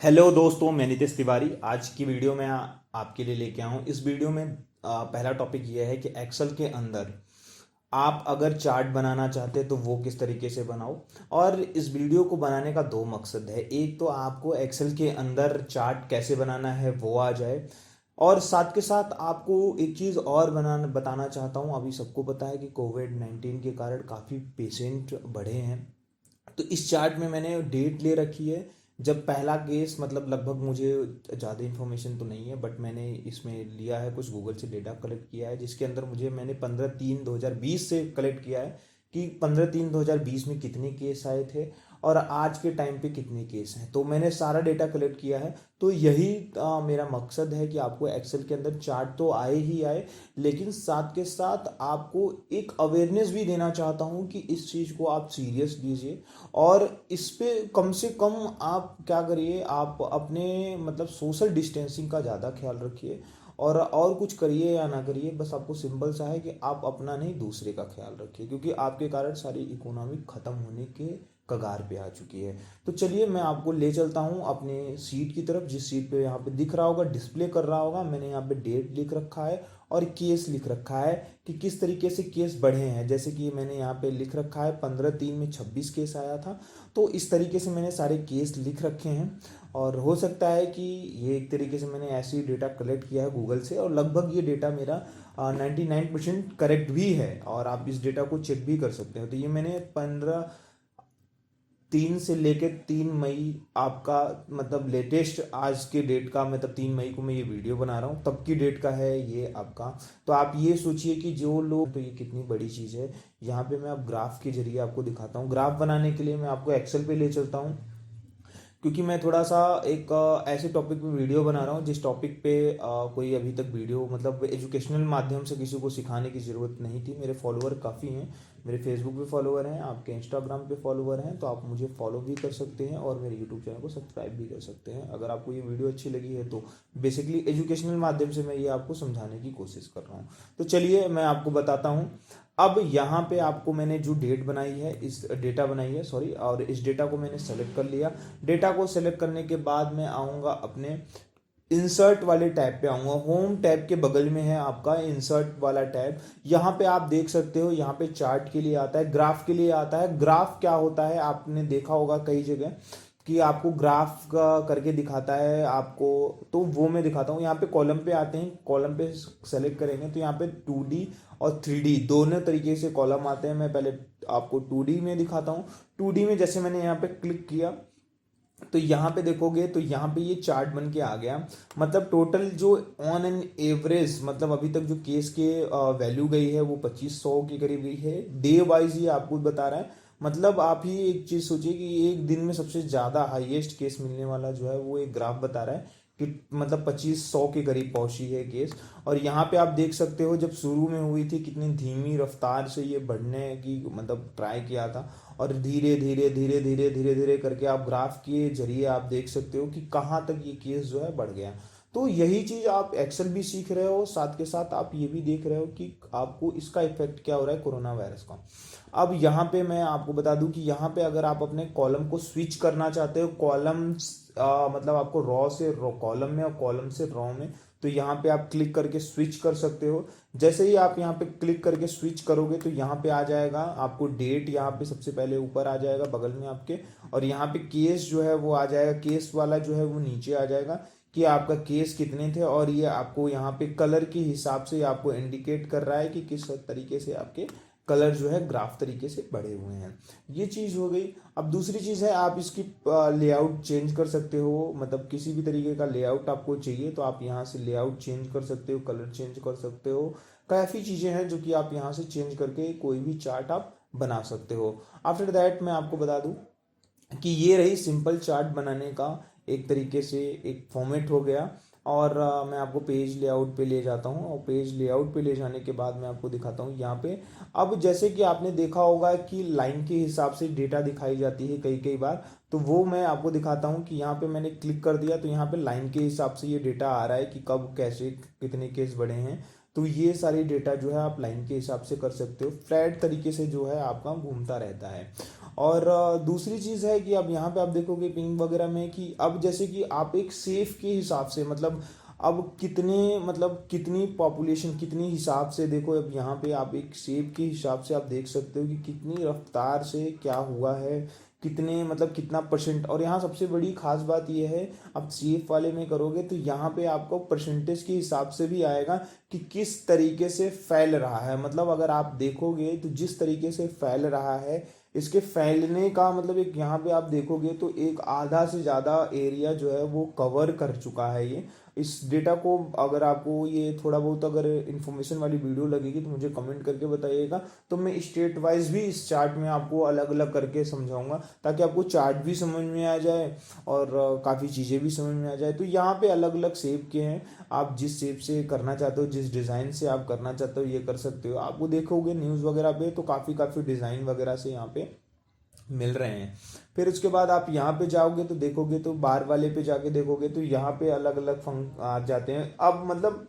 Hello दोस्तों, मैं नितिश तिवारी। आज की वीडियो में आपके लिए लेके आया हूँ। इस वीडियो में पहला टॉपिक ये है कि एक्सेल के अंदर आप अगर चार्ट बनाना चाहते हैं तो वो किस तरीके से बनाओ। और इस वीडियो को बनाने का दो मकसद है। एक तो आपको एक्सेल के अंदर चार्ट कैसे बनाना है वो आ जाए, और साथ के साथ आपको एक चीज़ और बनाना बताना चाहता हूँ। अभी सबको पता है कि कोविड 19 के कारण काफ़ी पेशेंट बढ़े हैं। तो इस चार्ट में मैंने डेट ले रखी है जब पहला केस, मतलब लगभग मुझे ज़्यादा इन्फॉर्मेशन तो नहीं है, बट मैंने इसमें लिया है, कुछ गूगल से डेटा कलेक्ट किया है, जिसके अंदर मैंने 15/3/2020 से कलेक्ट किया है कि 15/3/2020 में कितने केस आए थे और आज के टाइम पे कितने केस हैं। तो मैंने सारा डेटा कलेक्ट किया है। तो यही मेरा मकसद है कि आपको एक्सेल के अंदर चार्ट तो आए ही आए, लेकिन साथ के साथ आपको एक अवेयरनेस भी देना चाहता हूँ कि इस चीज़ को आप सीरियस लीजिए। और इस पे कम से कम आप क्या करिए, आप अपने मतलब सोशल डिस्टेंसिंग का ज़्यादा ख्याल रखिए। और कुछ करिए या ना करिए, बस आपको सिंपल सा है कि आप अपना नहीं दूसरे का ख्याल रखिए, क्योंकि आपके कारण सारी इकोनॉमी ख़त्म होने के कगार पे आ चुकी है। तो चलिए मैं आपको ले चलता हूँ अपने सीट की तरफ। जिस सीट पे यहाँ पे दिख रहा होगा, डिस्प्ले कर रहा होगा, मैंने यहाँ पे डेट लिख रखा है और केस लिख रखा है कि किस तरीके से केस बढ़े हैं। जैसे कि मैंने यहाँ पे लिख रखा है 15/3 में 26 केस आया था। तो इस तरीके से मैंने सारे केस लिख रखे हैं। और हो सकता है कि ये एक तरीके से मैंने ऐसे ही डेटा कलेक्ट किया है गूगल से, और लगभग ये डेटा मेरा 99% करेक्ट भी है, और आप इस डेटा को चेक भी कर सकते हो। तो ये मैंने 15/3 से लेकर 3 मई आपका, मतलब लेटेस्ट आज के डेट का, मतलब 3 मई को मैं ये वीडियो बना रहा हूँ, तब की डेट का है ये आपका। तो आप ये सोचिए कि जो लोग, तो ये कितनी बड़ी चीज़ है। यहाँ पे मैं अब ग्राफ के जरिए आपको दिखाता हूँ। ग्राफ बनाने के लिए मैं आपको एक्सेल पे ले चलता हूँ, क्योंकि मैं थोड़ा सा एक ऐसे टॉपिक पे वीडियो बना रहा हूँ जिस टॉपिक पे कोई अभी तक वीडियो, मतलब एजुकेशनल माध्यम से किसी को सिखाने की ज़रूरत नहीं थी। मेरे फॉलोअर काफ़ी हैं, मेरे फेसबुक पे फॉलोअर हैं, आपके इंस्टाग्राम पे फॉलोअर हैं, तो आप मुझे फॉलो भी कर सकते हैं और मेरे यूट्यूब चैनल को सब्सक्राइब भी कर सकते हैं अगर आपको ये वीडियो अच्छी लगी है। तो बेसिकली एजुकेशनल माध्यम से मैं ये आपको समझाने की कोशिश कर रहा हूँ। तो चलिए मैं आपको बताता हूँ। अब यहाँ पे आपको मैंने जो डेट बनाई है, इस डेटा बनाई है, सॉरी, और इस डेटा को मैंने सेलेक्ट कर लिया। डेटा को सेलेक्ट करने के बाद मैं आऊँगा अपने इंसर्ट वाले टैब पे आऊँगा। होम टैब के बगल में है आपका इंसर्ट वाला टैब। यहाँ पे आप देख सकते हो, यहाँ पे चार्ट के लिए आता है, ग्राफ के लिए आता है। ग्राफ क्या होता है आपने देखा होगा कई जगह कि आपको ग्राफ का करके दिखाता है आपको, तो वो मैं दिखाता हूँ। यहाँ पे कॉलम पे आते हैं, कॉलम पे सेलेक्ट करेंगे तो यहाँ पे 2D और 3D दोनों तरीके से कॉलम आते हैं। मैं पहले आपको 2D में दिखाता हूँ। 2D में जैसे मैंने यहाँ पे क्लिक किया तो यहाँ पे देखोगे तो यहाँ पे ये चार्ट बन के आ गया। मतलब टोटल जो ऑन एन एवरेज, मतलब अभी तक जो केस के वैल्यू गई है वो 2500 के करीब गई है। डे वाइज ये आपको बता रहा है। मतलब आप ही एक चीज़ सोचिए कि एक दिन में सबसे ज़्यादा हाईएस्ट केस मिलने वाला जो है वो एक ग्राफ बता रहा है कि मतलब 2500 के करीब पहुंची है केस। और यहाँ पे आप देख सकते हो जब शुरू में हुई थी कितनी धीमी रफ्तार से ये बढ़ने की, मतलब ट्राई किया था, और धीरे धीरे धीरे धीरे धीरे धीरे करके आप ग्राफ के जरिए आप देख सकते हो कि कहाँ तक ये केस जो है बढ़ गया। तो यही चीज़ आप एक्सेल भी सीख रहे हो, साथ के साथ आप ये भी देख रहे हो कि आपको इसका इफेक्ट क्या हो रहा है कोरोना वायरस का। अब यहाँ पे मैं आपको बता दूं कि यहाँ पे अगर आप अपने कॉलम को स्विच करना चाहते हो, मतलब आपको रॉ से रॉ कॉलम में और कॉलम से रॉ में, तो यहाँ पे आप क्लिक करके स्विच कर सकते हो। जैसे ही आप यहाँ पे क्लिक करके स्विच करोगे तो यहाँ पे आ जाएगा आपको डेट, यहाँ पे सबसे पहले ऊपर आ जाएगा बगल में आपके, और यहाँ पे केस जो है वो आ जाएगा, केस वाला जो है वो नीचे आ जाएगा कि आपका केस कितने थे। और ये आपको यहाँ पे कलर के हिसाब से आपको इंडिकेट कर रहा है कि किस तरीके से आपके कलर जो है ग्राफ तरीके से बढ़े हुए हैं। ये चीज़ हो गई। अब दूसरी चीज़ है, आप इसकी लेआउट चेंज कर सकते हो। मतलब किसी भी तरीके का लेआउट आपको चाहिए तो आप यहाँ से लेआउट चेंज कर सकते हो, कलर चेंज कर सकते हो। काफ़ी चीज़ें हैं जो कि आप यहाँ से चेंज करके कोई भी चार्ट आप बना सकते हो। आफ्टर दैट मैं आपको बता दूं कि ये रही सिंपल चार्ट बनाने का एक तरीके से एक फॉर्मेट हो गया। और मैं आपको पेज लेआउट पे ले जाता हूँ, और पेज लेआउट पे ले जाने के बाद मैं आपको दिखाता हूँ यहाँ पे। अब जैसे कि आपने देखा होगा कि लाइन के हिसाब से डेटा दिखाई जाती है कई कई बार, तो वो मैं आपको दिखाता हूँ कि यहाँ पे मैंने क्लिक कर दिया तो यहाँ पे लाइन के हिसाब से ये डेटा आ रहा है कि कब कैसे कितने केस बढ़े हैं। तो ये सारी डेटा जो है आप लाइन के हिसाब से कर सकते हो, फ्लैट तरीके से जो है आपका घूमता रहता है। और दूसरी चीज़ है कि अब यहाँ पे आप देखोगे पिंग वगैरह में कि अब जैसे कि आप एक सेफ के हिसाब से मतलब अब कितने मतलब कितनी पॉपुलेशन कितनी हिसाब से देखो, अब यहाँ पे आप एक सेब के हिसाब से आप देख सकते हो कि कितनी रफ्तार से क्या हुआ है, कितने मतलब कितना परसेंट। और यहाँ सबसे बड़ी खास बात यह है, आप सेफ वाले में करोगे तो यहाँ पे आपको परसेंटेज के हिसाब से भी आएगा कि किस तरीके से फैल रहा है। मतलब अगर आप देखोगे तो जिस तरीके से फैल रहा है, इसके फैलने का मतलब एक यहाँ पे आप देखोगे तो एक आधा से ज़्यादा एरिया जो है वो कवर कर चुका है ये। इस डेटा को अगर आपको ये थोड़ा बहुत अगर इन्फॉर्मेशन वाली वीडियो लगेगी तो मुझे कमेंट करके बताइएगा, तो मैं स्टेट वाइज भी इस चार्ट में आपको अलग अलग करके समझाऊंगा ताकि आपको चार्ट भी समझ में आ जाए और काफ़ी चीज़ें भी समझ में आ जाए। तो यहाँ पे अलग अलग शेप के हैं, आप जिस शेप से करना चाहते हो, जिस डिज़ाइन से आप करना चाहते हो ये कर सकते हो। आपको देखोगे न्यूज़ वगैरह पे तो काफ़ी काफ़ी डिज़ाइन वगैरह से यहाँ पे मिल रहे हैं। फिर उसके बाद आप यहाँ पे जाओगे तो देखोगे तो बार वाले पे जाके देखोगे तो यहाँ पे अलग अलग फंक आ जाते हैं। अब मतलब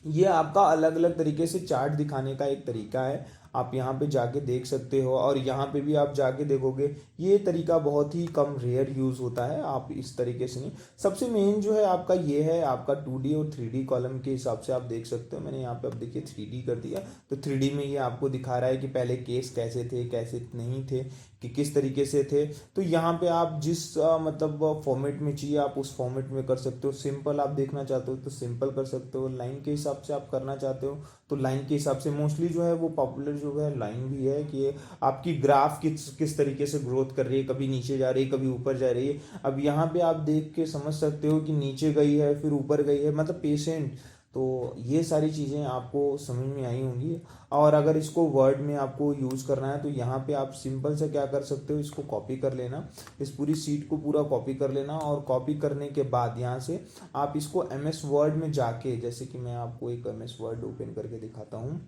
ये आपका अलग अलग तरीके से चार्ट दिखाने का एक तरीका है, आप यहाँ पे जाके देख सकते हो। और यहाँ पे भी आप जाके देखोगे ये तरीका बहुत ही कम रेयर यूज़ होता है, आप इस तरीके से नहीं। सबसे मेन जो है आपका ये है, आपका 2D और 3D कॉलम के हिसाब से आप देख सकते हो। मैंने यहाँ पे अब देखिए 3D कर दिया, तो 3D में ये आपको दिखा रहा है कि पहले केस कैसे थे कैसे नहीं थे, कि किस तरीके से थे। तो यहाँ पे आप जिस मतलब फॉर्मेट में चाहिए आप उस फॉर्मेट में कर सकते हो। सिंपल आप देखना चाहते हो तो सिंपल कर सकते हो, लाइन के हिसाब से आप करना चाहते हो तो लाइन के हिसाब से। मोस्टली जो है वो पॉपुलर जो है लाइन भी है कि आपकी ग्राफ किस किस तरीके से ग्रोथ कर रही है, कभी नीचे जा रही है कभी ऊपर जा रही है। अब यहाँ पे आप देख के समझ सकते हो कि नीचे गई है फिर ऊपर गई है, मतलब पेशेंट। तो ये सारी चीज़ें आपको समझ में आई होंगी। और अगर इसको वर्ड में आपको यूज़ करना है तो यहाँ पे आप सिंपल से क्या कर सकते हो, इसको कॉपी कर लेना, इस पूरी सीट को पूरा कॉपी कर लेना। और कॉपी करने के बाद यहाँ से आप इसको MS वर्ड में जाके, जैसे कि मैं आपको एक MS वर्ड ओपन करके दिखाता हूँ,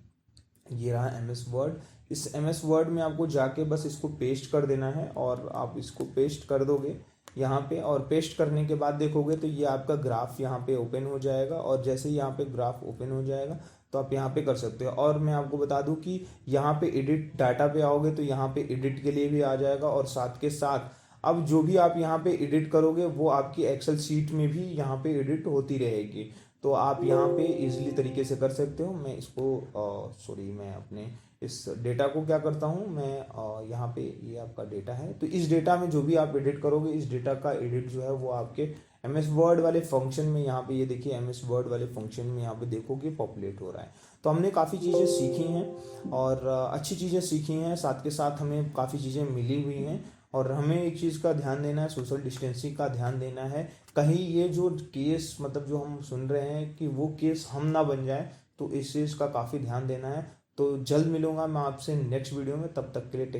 ये रहा MS वर्ड। इस MS वर्ड में आपको जाके बस इसको पेस्ट कर देना है और आप इसको पेस्ट कर दोगे यहाँ पे। और पेस्ट करने के बाद देखोगे तो ये आपका ग्राफ यहाँ पे ओपन हो जाएगा। और जैसे ही यहाँ पे ग्राफ ओपन हो जाएगा तो आप यहाँ पे कर सकते हो। और मैं आपको बता दूं कि यहाँ पे एडिट डाटा पे आओगे तो यहाँ पे एडिट के लिए भी आ जाएगा। और साथ के साथ अब जो भी आप यहाँ पे एडिट करोगे वो आपकी एक्सेल शीट में भी यहाँ पे एडिट होती रहेगी। तो आप यहाँ पे इजीली तरीके से कर सकते हो। मैं इसको मैं अपने इस डेटा को क्या करता हूँ, मैं यहाँ पे ये आपका डेटा है, तो इस डेटा में जो भी आप एडिट करोगे इस डेटा का एडिट जो है वो आपके MS वर्ड वाले फंक्शन में, यहाँ पे ये देखिए MS वर्ड वाले फंक्शन में यहाँ पे देखोगे पॉपुलेट हो रहा है। तो हमने काफ़ी चीज़ें सीखी हैं और अच्छी चीज़ें सीखी हैं, साथ के साथ हमें काफ़ी चीज़ें मिली हुई हैं। और हमें एक चीज़ का ध्यान देना है, सोशल डिस्टेंसिंग का ध्यान देना है, कहीं ये जो केस मतलब जो हम सुन रहे हैं कि वो केस हम ना बन जाए, तो इस चीज़ का काफ़ी ध्यान देना है। तो जल्द मिलूंगा मैं आपसे नेक्स्ट वीडियो में, तब तक के लिए